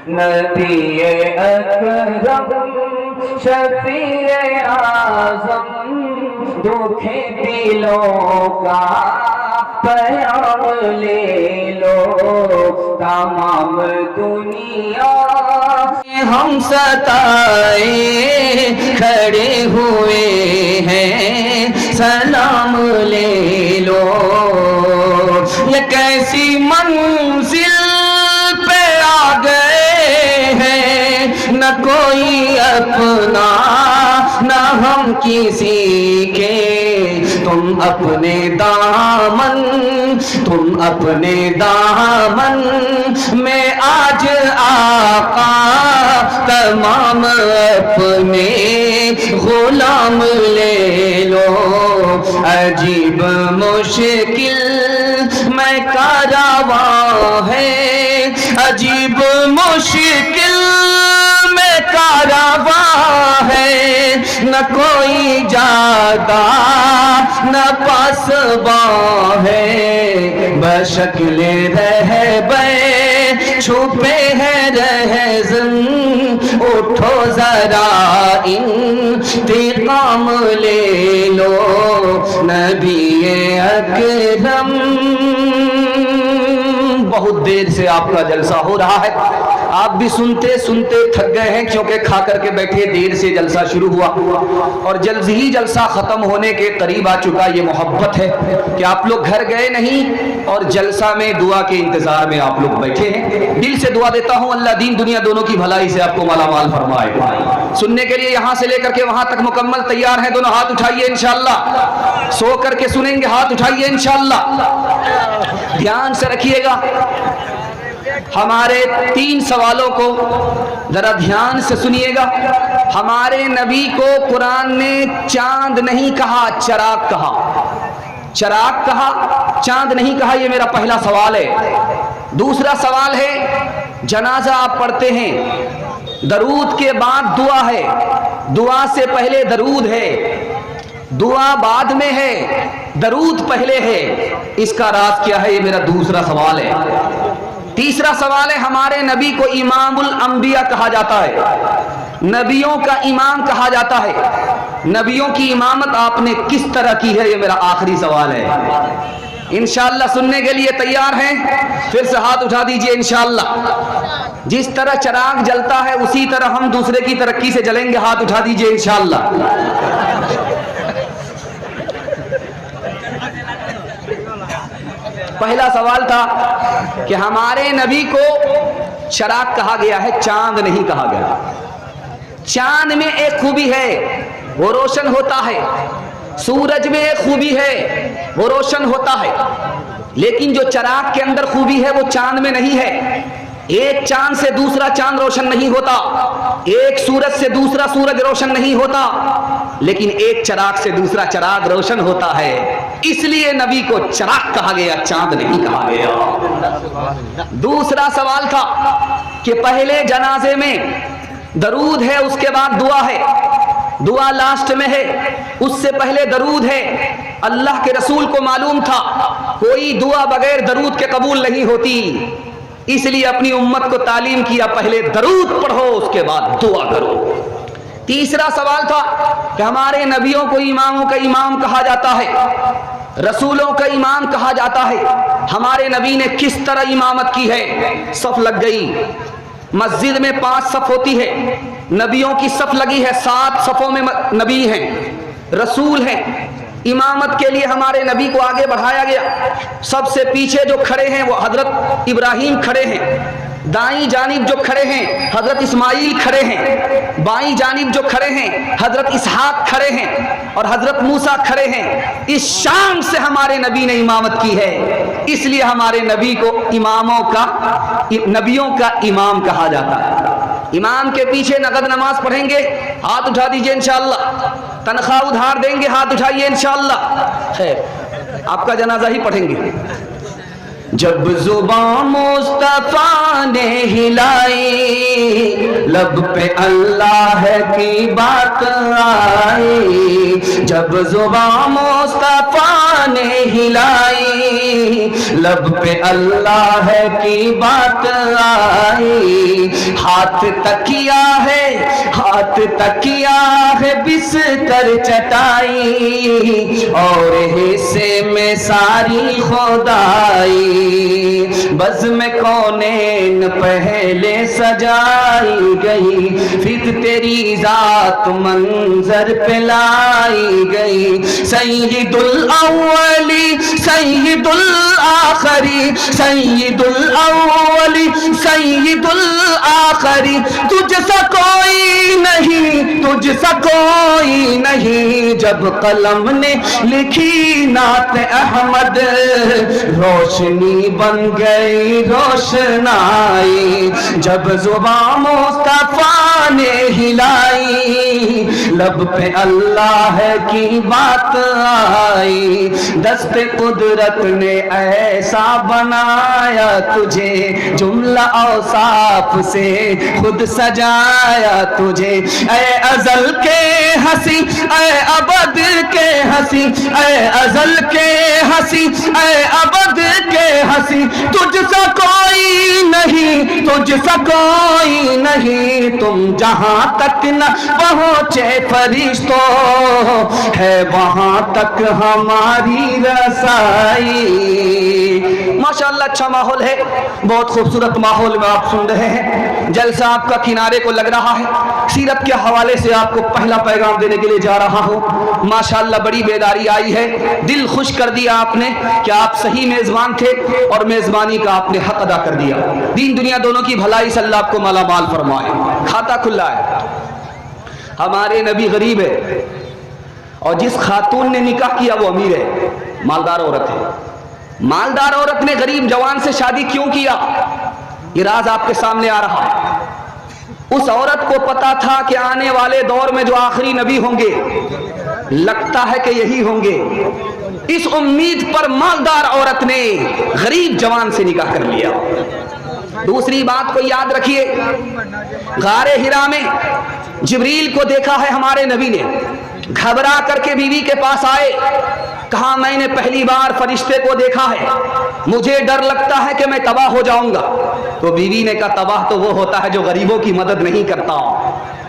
نبی اکرم شفیع اعظم دکھ دلوں کا پیام لے لو تمام دنیا ہم ستائے کھڑے ہوئے ہیں سلام لے لو یہ کیسی منزل پہ آ گئے ہیں نہ کوئی اپنا نہ ہم کسی کے تم اپنے دامن میں آج آقا تمام اپنے غلام لے لو عجیب مشکل میں کارواں ہے عجیب مشکل میں کارواں ہے نہ کوئی جاتا نہ پاسباں ہے بشکل رہبر چھپے ہیں رہزن اٹھو ذرا انتقام لے لو نبی اکرم۔ بہت دیر سے آپ کا جلسہ ہو رہا ہے، آپ بھی سنتے سنتے تھک گئے ہیں کیونکہ کھا کر کے بیٹھے دیر سے جلسہ شروع ہوا اور جلد ہی جلسہ ختم ہونے کے قریب آ چکا۔ یہ محبت ہے کہ آپ لوگ گھر گئے نہیں اور جلسہ میں دعا کے انتظار میں آپ لوگ بیٹھے ہیں۔ دل سے دعا دیتا ہوں اللہ دین دنیا دونوں کی بھلائی سے آپ کو مالا مال فرمائے۔ سننے کے لیے یہاں سے لے کر کے وہاں تک مکمل تیار ہیں؟ دونوں ہاتھ اٹھائیے انشاءاللہ۔ سو کر کے سنیں گے؟ ہاتھ اٹھائیے انشاءاللہ۔ دھیان سے رکھیے گا، ہمارے 3 سوالوں کو ذرا دھیان سے سنیے گا۔ ہمارے نبی کو قرآن نے چاند نہیں کہا، چراغ کہا۔ چراغ کہا، چاند نہیں کہا، یہ میرا پہلا سوال ہے۔ دوسرا سوال ہے، جنازہ آپ پڑھتے ہیں، درود کے بعد دعا ہے، دعا سے پہلے درود ہے، دعا بعد میں ہے، درود پہلے ہے، اس کا راز کیا ہے؟ یہ میرا دوسرا سوال ہے۔ تیسرا سوال ہے، ہمارے نبی کو امام الانبیاء کہا جاتا ہے، نبیوں کا امام کہا جاتا ہے، نبیوں کی امامت آپ نے کس طرح کی ہے؟ یہ میرا آخری سوال ہے۔ انشاءاللہ سننے کے لیے تیار ہیں؟ پھر سے ہاتھ اٹھا دیجئے انشاءاللہ۔ جس طرح چراغ جلتا ہے اسی طرح ہم دوسرے کی ترقی سے جلیں گے، ہاتھ اٹھا دیجئے انشاءاللہ۔ پہلا سوال تھا کہ ہمارے نبی کو چراغ کہا گیا ہے، چاند نہیں کہا گیا۔ چاند میں ایک خوبی ہے، وہ روشن ہوتا ہے، سورج میں ایک خوبی ہے، وہ روشن ہوتا ہے، لیکن جو چراغ کے اندر خوبی ہے وہ چاند میں نہیں ہے۔ ایک چاند سے دوسرا چاند روشن نہیں ہوتا، ایک سورج سے دوسرا سورج روشن نہیں ہوتا، لیکن ایک چراغ سے دوسرا چراغ روشن ہوتا ہے، اس لیے نبی کو چراغ کہا گیا، چاند نہیں کہا گیا۔ دوسرا سوال تھا کہ پہلے جنازے میں درود ہے، اس کے بعد دعا ہے، دعا لاسٹ میں ہے، اس سے پہلے درود ہے۔ اللہ کے رسول کو معلوم تھا کوئی دعا بغیر درود کے قبول نہیں ہوتی، اس لیے اپنی امت کو تعلیم کیا پہلے درود پڑھو اس کے بعد دعا کرو۔ تیسرا سوال تھا کہ ہمارے نبیوں کو اماموں کا امام کہا جاتا ہے، رسولوں کا امام کہا جاتا ہے، ہمارے نبی نے کس طرح امامت کی ہے؟ صف لگ گئی، مسجد میں 5 صف ہوتی ہے، نبیوں کی صف لگی ہے، 7 صفوں میں نبی ہیں، رسول ہیں۔ امامت کے لیے ہمارے نبی کو آگے بڑھایا گیا، سب سے پیچھے جو کھڑے ہیں وہ حضرت ابراہیم کھڑے ہیں، دائیں جانب جو کھڑے ہیں حضرت اسماعیل کھڑے ہیں، بائیں جانب جو کھڑے ہیں حضرت اسحاق کھڑے ہیں اور حضرت موسیٰ کھڑے ہیں۔ اس شان سے ہمارے نبی نے امامت کی ہے، اس لیے ہمارے نبی کو نبیوں کا امام کہا جاتا ہے۔ امام کے پیچھے نقد نماز پڑھیں گے، ہاتھ اٹھا دیجئے انشاءاللہ۔ تنخواہ ادھار دیں گے، ہاتھ اٹھائیے انشاءاللہ۔ خیر، آپ کا جنازہ ہی پڑھیں گے۔ جب زبان مصطفیٰ نے ہلائی، لب پہ اللہ کی بات آئی، جب زبان مصطفیٰ نے ہلائی، لب پہ اللہ کی بات آئی، ہاتھ تکیا ہے بستر چٹائی، اور حصے میں ساری خدائی، بزم کونین پہلے سجائی گئی، پھر تیری ذات منظر پہ لائی گئی، سید الاولی سید الآخری، سید الاولی سید الآخری، تجھ سا کوئی نہیں، تجھ سا کوئی نہیں، جب قلم نے لکھی نعت احمد، روشنی بن گئی روشنائی، جب زبان مصطفیٰ نے ہلائی، لب پہ اللہ کی بات آئی، دست قدرت نے ایسا بنایا تجھے، جملہ اوصاف سے خود سجایا تجھے، اے ازل کے ہنسی اے ابد کے ہنسی، اے ازل کے ہنسی اے ابد کے ہنسی، تجھ سا کوئی نہیں، تجھ سا کوئی نہیں، تم جہاں تک نہ پہنچے فرشتوں، ہے وہاں تک ہماری رسائی۔ ماشاءاللہ اچھا ماحول ہے، بہت خوبصورت ماحول میں آپ سن رہے ہیں، جلسہ آپ کا کنارے کو لگ رہا ہے، سیرت کے حوالے سے آپ کو پہلا پیغام دینے کے لیے جا رہا ہوں۔ ماشاءاللہ بڑی بیداری آئی ہے، دل خوش کر دیا آپ نے کہ آپ صحیح میزبان تھے اور میزبانی کا آپ نے حق ادا کر دیا۔ دین دنیا دونوں کی بھلائی سے اللہ آپ کو مالا مال فرمائے۔ کھاتا کھلا ہے، ہمارے نبی غریب ہے، اور جس خاتون نے نکاح کیا وہ امیر ہے، مالدار عورت ہے۔ مالدار عورت نے غریب جوان سے شادی کیوں کیا، یہ راز آپ کے سامنے آ رہا ہے۔ اس عورت کو پتا تھا کہ آنے والے دور میں جو آخری نبی ہوں گے، لگتا ہے کہ یہی ہوں گے، اس امید پر مالدار عورت نے غریب جوان سے نکاح کر لیا۔ دوسری بات کو یاد رکھیے، غار حرا میں جبریل کو دیکھا ہے ہمارے نبی نے، گھبرا کر کے بیوی کے پاس آئے، کہا میں نے پہلی بار فرشتے کو دیکھا ہے، مجھے ڈر لگتا ہے کہ میں تباہ ہو جاؤں گا۔ تو بیوی نے کہا تباہ تو وہ ہوتا ہے جو غریبوں کی مدد نہیں کرتا،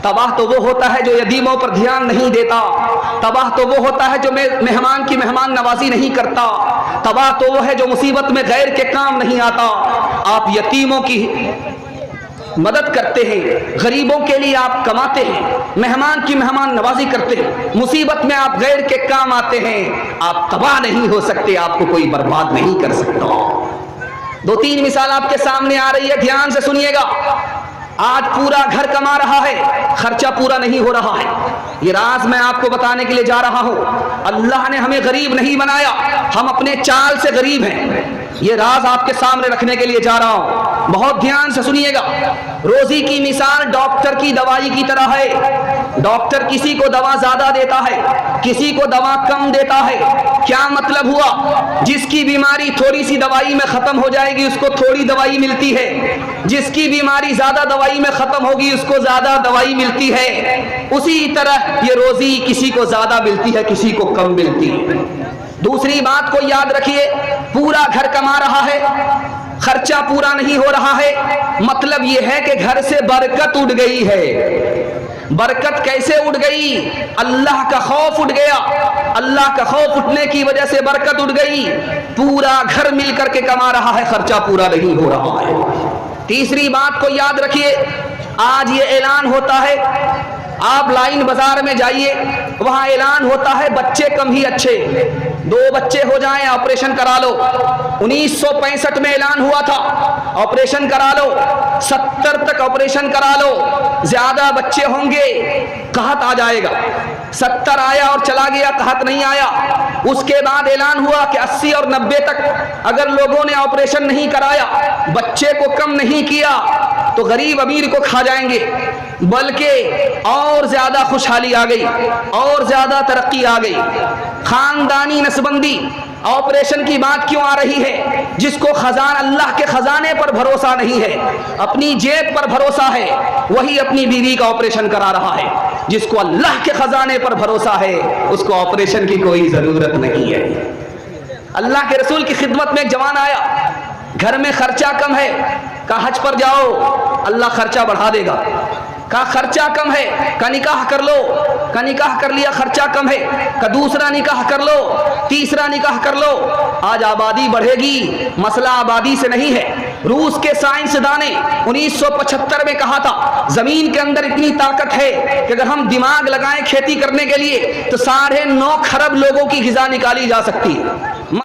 تباہ تو وہ ہوتا ہے جو یتیموں پر دھیان نہیں دیتا، تباہ تو وہ ہوتا ہے جو مہمان کی مہمان نوازی نہیں کرتا، تباہ تو وہ ہے جو مصیبت میں غیر کے کام نہیں آتا۔ آپ یتیموں کی مدد کرتے ہیں، غریبوں کے لیے آپ کماتے ہیں، مہمان کی مہمان نوازی کرتے ہیں، مصیبت میں آپ غیر کے کام آتے ہیں، آپ تباہ نہیں ہو سکتے، آپ کو کوئی برباد نہیں کر سکتا۔ دو تین مثال آپ کے سامنے آ رہی ہے، دھیان سے سنیے گا۔ آج پورا گھر کما رہا ہے، خرچہ پورا نہیں ہو رہا ہے، یہ راز میں آپ کو بتانے کے لیے جا رہا ہوں۔ اللہ نے ہمیں غریب نہیں بنایا، ہم اپنے چال سے غریب ہیں، یہ راز آپ کے سامنے رکھنے کے لیے جا رہا ہوں، بہت دھیان سے سنیے گا۔ روزی کی مثال ڈاکٹر کی دوائی کی طرح ہے، ڈاکٹر کسی کو دوا زیادہ دیتا ہے، کسی کو دوا کم دیتا ہے۔ کیا مطلب ہوا؟ جس کی بیماری تھوڑی سی دوائی میں ختم ہو جائے گی اس کو تھوڑی دوائی ملتی ہے، جس کی بیماری زیادہ دوائی میں ختم ہوگی اس کو زیادہ دوائی ملتی ہے۔ اسی طرح یہ روزی کسی کو زیادہ ملتی ہے، کسی کو کم ملتی ہے۔ دوسری بات کو یاد رکھیے، پورا گھر کما رہا ہے، خرچہ پورا نہیں ہو رہا ہے، مطلب یہ ہے کہ گھر سے برکت اٹھ گئی ہے۔ برکت کیسے اٹھ گئی؟ اللہ کا خوف اٹھ گیا، اللہ کا خوف اٹھنے کی وجہ سے برکت اٹھ گئی۔ پورا گھر مل کر کے کما رہا ہے، خرچہ پورا نہیں ہو رہا ہے۔ تیسری بات کو یاد رکھیے، آج یہ اعلان ہوتا ہے، آپ لائن بازار میں جائیے، وہاں اعلان ہوتا ہے بچے کم ہی اچھے، 2 بچے ہو جائیں آپریشن کرا لو۔ 1965 میں اعلان ہوا تھا آپریشن کرا لو، 70 تک آپریشن کرا لو، زیادہ بچے ہوں گے قحط آ جائے گا۔ 70 آیا اور چلا گیا، قحط نہیں آیا۔ اس کے بعد اعلان ہوا کہ 80 اور 90 تک اگر لوگوں نے آپریشن نہیں کرایا، بچے کو کم نہیں کیا تو غریب امیر کو کھا جائیں گے، بلکہ اور زیادہ خوشحالی آ گئی، اور زیادہ ترقی آ گئی۔ خاندانی نسبندی، آپریشن کی بات کیوں آ رہی ہے؟ جس کو اللہ کے خزانے پر بھروسہ نہیں ہے، اپنی جیب پر بھروسہ ہے، وہی اپنی بیوی کا آپریشن کرا رہا ہے۔ جس کو اللہ کے خزانے پر بھروسہ ہے اس کو آپریشن کی کوئی ضرورت نہیں ہے۔ اللہ کے رسول کی خدمت میں ایک جوان آیا، گھر میں خرچہ کم ہے، کہا حج پر جاؤ، اللہ خرچہ بڑھا دے گا. کہا خرچہ کم ہے, کا نکاح کر لو, کا نکاح کر لیا, خرچہ کم ہے, کا دوسرا نکاح کر لو, تیسرا نکاح کر لو. آج آبادی بڑھے گی, مسئلہ آبادی سے نہیں ہے. روس کے سائنسدان نے 1975 میں کہا تھا زمین کے اندر اتنی طاقت ہے کہ اگر ہم دماغ لگائیں کھیتی کرنے کے لیے تو 9.5 کھرب لوگوں کی غذا نکالی جا سکتی ہے.